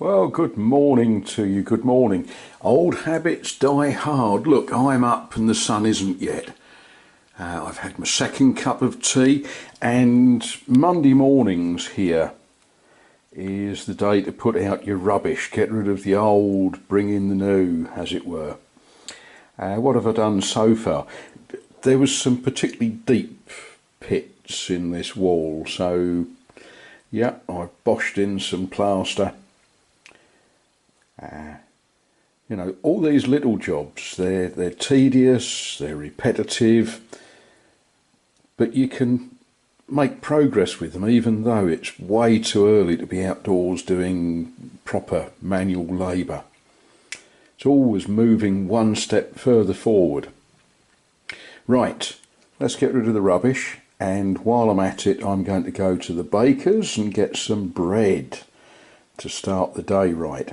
Well, good morning to you, good morning. Old habits die hard. Look, I'm up and the sun isn't yet. I've had my second cup of tea, and Monday mornings here is the day to put out your rubbish, get rid of the old, bring in the new, as it were. What have I done so far? There was some particularly deep pits in this wall, so yeah, I've boshed in some plaster. You know, all these little jobs, they're tedious, they're repetitive, but you can make progress with them even though it's way too early to be outdoors doing proper manual labour. It's always moving one step further forward. Right, let's get rid of the rubbish, and while I'm at it I'm going to go to the baker's and get some bread to start the day right.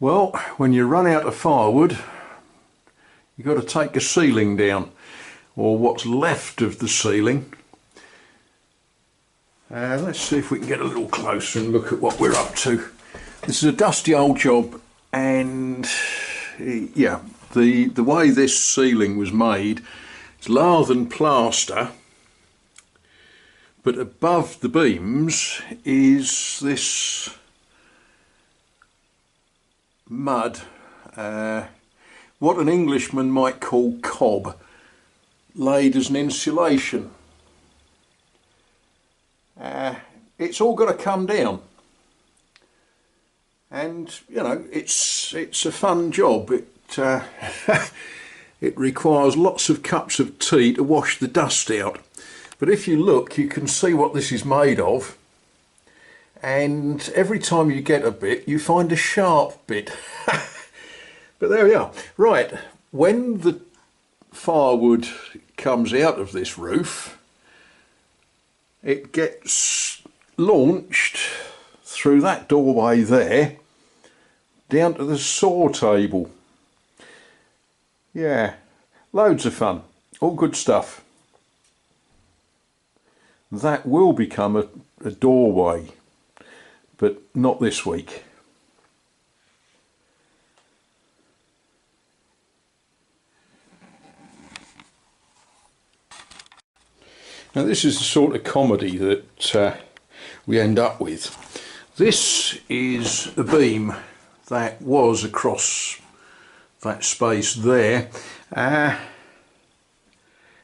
Well, when you run out of firewood, you've got to take a ceiling down, or what's left of the ceiling. Let's see if we can get a little closer and look at what we're up to. This is a dusty old job, and yeah, the way this ceiling was made, it's lath and plaster, but above the beams is this mud, what an Englishman might call cob, laid as an insulation. It's all got to come down, and you know, it's a fun job. It requires lots of cups of tea to wash the dust out, but if you look you can see what this is made of. And every time you get a bit, you find a sharp bit. But there we are. Right, when the firewood comes out of this roof, it gets launched through that doorway there, down to the saw table. Yeah, loads of fun, all good stuff. That will become a doorway, but not this week. Now this is the sort of comedy that we end up with. This is a beam that was across that space there.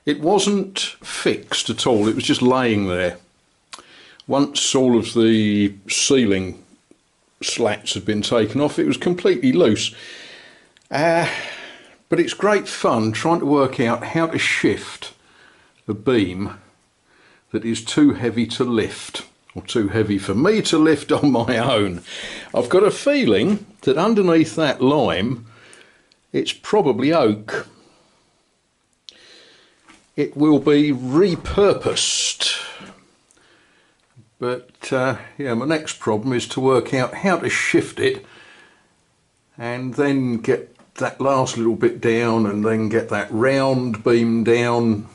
It wasn't fixed at all, it was just laying there. Once all of the ceiling slats had been taken off, it was completely loose. But it's great fun trying to work out how to shift a beam that is too heavy to lift, or too heavy for me to lift on my own. I've got a feeling that underneath that lime, it's probably oak. It will be repurposed. But yeah, my next problem is to work out how to shift it and then get that last little bit down and then get that round beam down.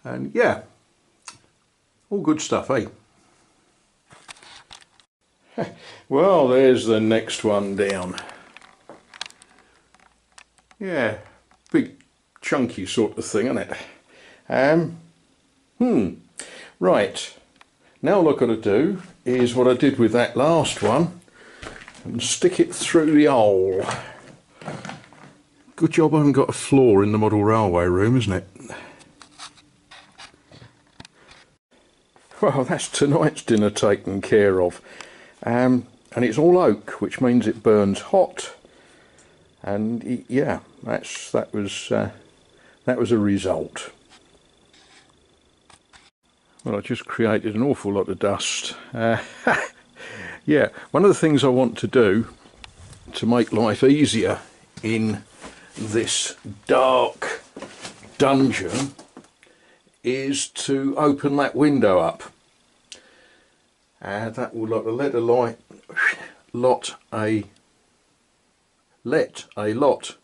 And yeah, all good stuff, eh? Well, there's the next one down. Yeah, big chunky sort of thing, isn't it? Right, now all I've got to do is what I did with that last one and stick it through the hole. Good job I haven't got a floor in the model railway room, isn't it? Well, that's tonight's dinner taken care of. And it's all oak, which means it burns hot. And yeah, that was a result. Well, I just created an awful lot of dust. Yeah, one of the things I want to do to make life easier in this dark dungeon is to open that window up. That will let a lot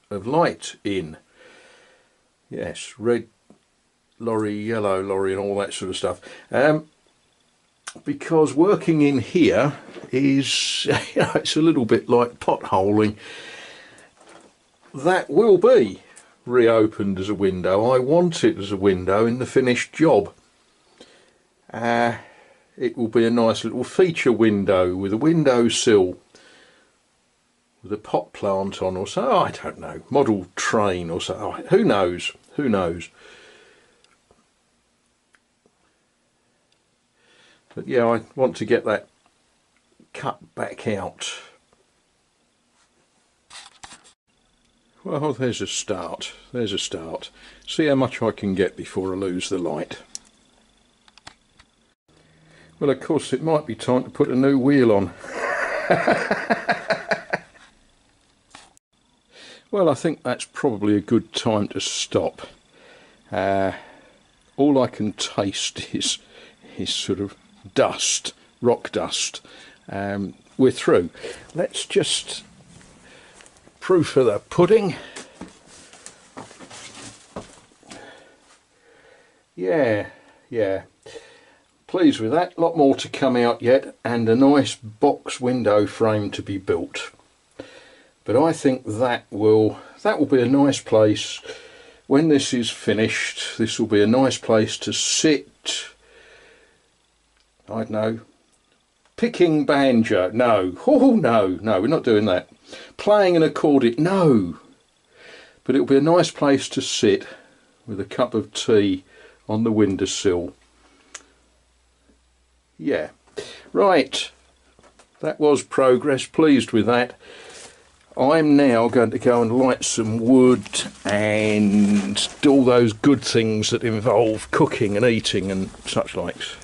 of light in. Yes, red lorry, yellow lorry and all that sort of stuff. Because working in here is, it's a little bit like potholing. That will be reopened as a window. I want it as a window in the finished job. It will be a nice little feature window with a windowsill with a pot plant on or so. Oh, I don't know, model train or so. Oh, who knows? Who knows? But yeah, I want to get that cut back out. Well, there's a start. There's a start. See how much I can get before I lose the light. Well, of course, it might be time to put a new wheel on. Well, I think that's probably a good time to stop. All I can taste is sort of dust, rock dust. We're through. Let's just proof of the pudding. Yeah. Pleased with that. A lot more to come out yet, and a nice box window frame to be built. But I think that will be a nice place when this is finished. This will be a nice place to sit. I don't know, picking banjo. No, oh no, we're not doing that. Playing an accordion. No, but it'll be a nice place to sit with a cup of tea on the windowsill. Yeah, right, that was progress. Pleased with that. I'm now going to go and light some wood and do all those good things that involve cooking and eating and such likes.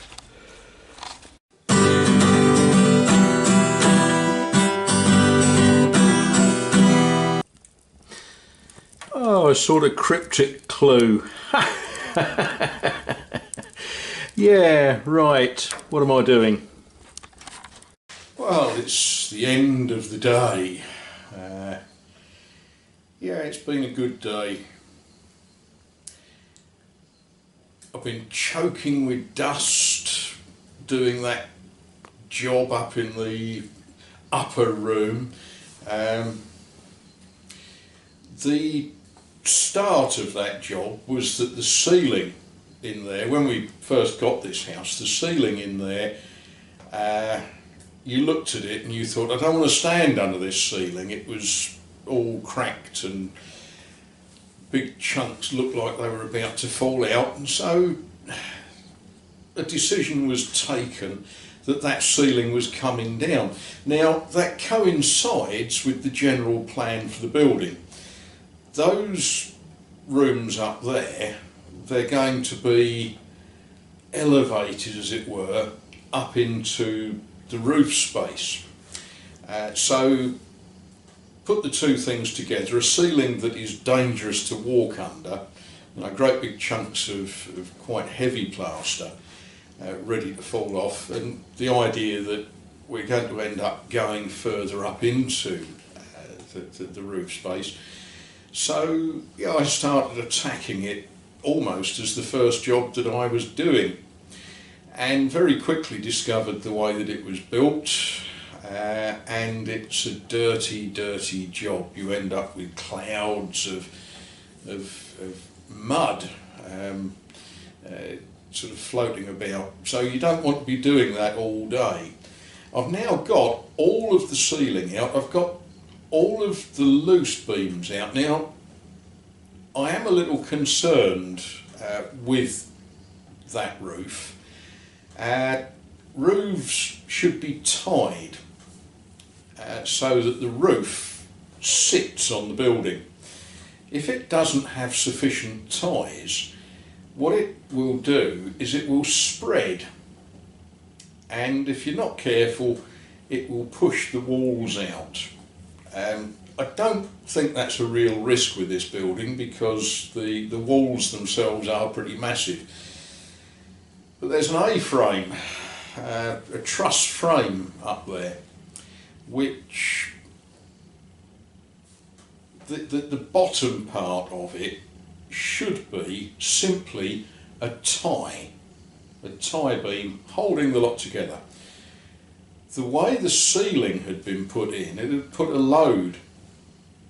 Oh, a sort of cryptic clue. Yeah, right. What am I doing? Well, it's the end of the day. Yeah, it's been a good day. I've been choking with dust doing that job up in the upper room. The start of that job was that the ceiling in there, when we first got this house, the ceiling in there, you looked at it and you thought, I don't want to stand under this ceiling. It was all cracked and big chunks looked like they were about to fall out, and so a decision was taken that ceiling was coming down. Now that coincides with the general plan for the building. Those rooms up there, they're going to be elevated, as it were, up into the roof space. So put the two things together, a ceiling that is dangerous to walk under, great big chunks of quite heavy plaster ready to fall off, and the idea that we're going to end up going further up into the roof space. So yeah, I started attacking it almost as the first job that I was doing, and very quickly discovered the way that it was built. and it's a dirty job. You end up with clouds of mud sort of floating about, so you don't want to be doing that all day. I've now got all of the ceiling out, I've got all of the loose beams out. Now I am a little concerned with that roof. Roofs should be tied so that the roof sits on the building. If it doesn't have sufficient ties, what it will do is it will spread, and if you're not careful it will push the walls out. I don't think that's a real risk with this building because the walls themselves are pretty massive. But there's an A-frame, a truss frame up there, which the bottom part of it should be simply a tie beam holding the lot together. The way the ceiling had been put in, it had put a load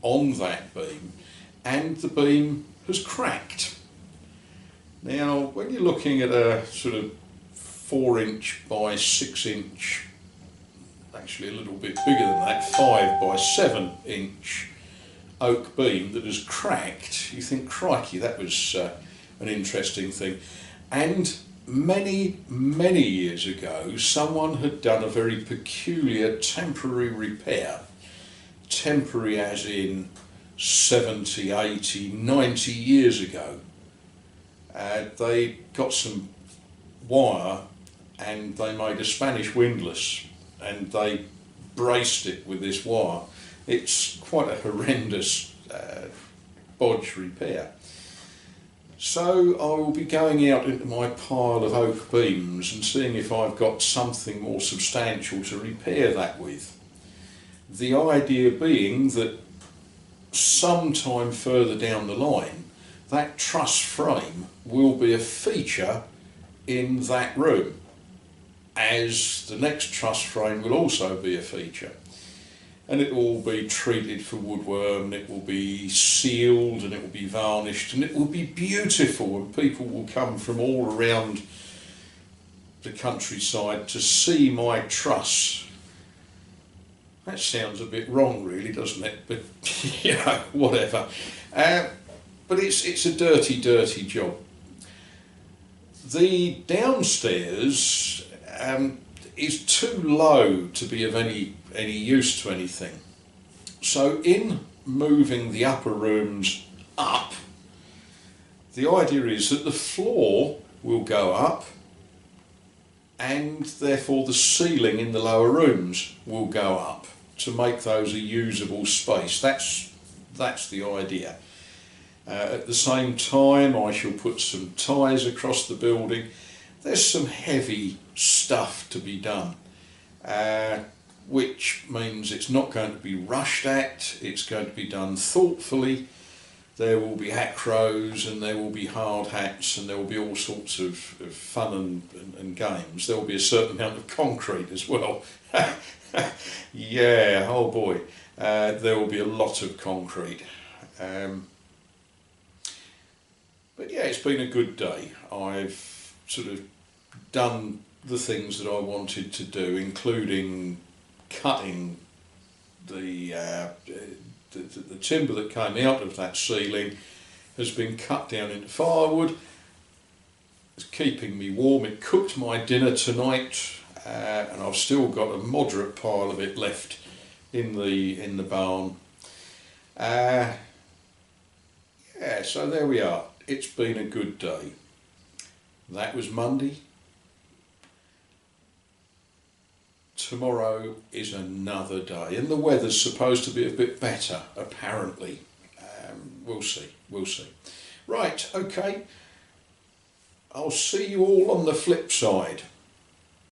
on that beam and the beam has cracked. Now when you're looking at a sort of 4" by 6", actually a little bit bigger than that, 5" by 7" oak beam that has cracked, you think, crikey, that was an interesting thing. And many years ago someone had done a very peculiar temporary repair, temporary as in 70, 80, 90 years ago. They got some wire and they made a Spanish windlass and they braced it with this wire. It's quite a horrendous bodge repair. So I will be going out into my pile of oak beams and seeing if I've got something more substantial to repair that with. The idea being that sometime further down the line that truss frame will be a feature in that room, as the next truss frame will also be a feature. And it will be treated for woodworm, it will be sealed and it will be varnished and it will be beautiful, and people will come from all around the countryside to see my truss. That sounds a bit wrong really, doesn't it? But you know, whatever. But it's a dirty job. The downstairs is too low to be of any use to anything. So in moving the upper rooms up, the idea is that the floor will go up and therefore the ceiling in the lower rooms will go up to make those a usable space. That's the idea. At the same time I shall put some ties across the building. There's some heavy stuff to be done, which means it's not going to be rushed at, it's going to be done thoughtfully. There will be acros and there will be hard hats and there will be all sorts of fun and games. There will be a certain amount of concrete as well. Yeah, oh boy, there will be a lot of concrete. But yeah, it's been a good day. I've sort of done the things that I wanted to do, including cutting the timber that came out of that ceiling has been cut down into firewood. It's keeping me warm. It cooked my dinner tonight, and I've still got a moderate pile of it left in the barn. Yeah, so there we are. It's been a good day. That was Monday. Tomorrow is another day, and the weather's supposed to be a bit better, apparently. We'll see. Right, okay. I'll see you all on the flip side.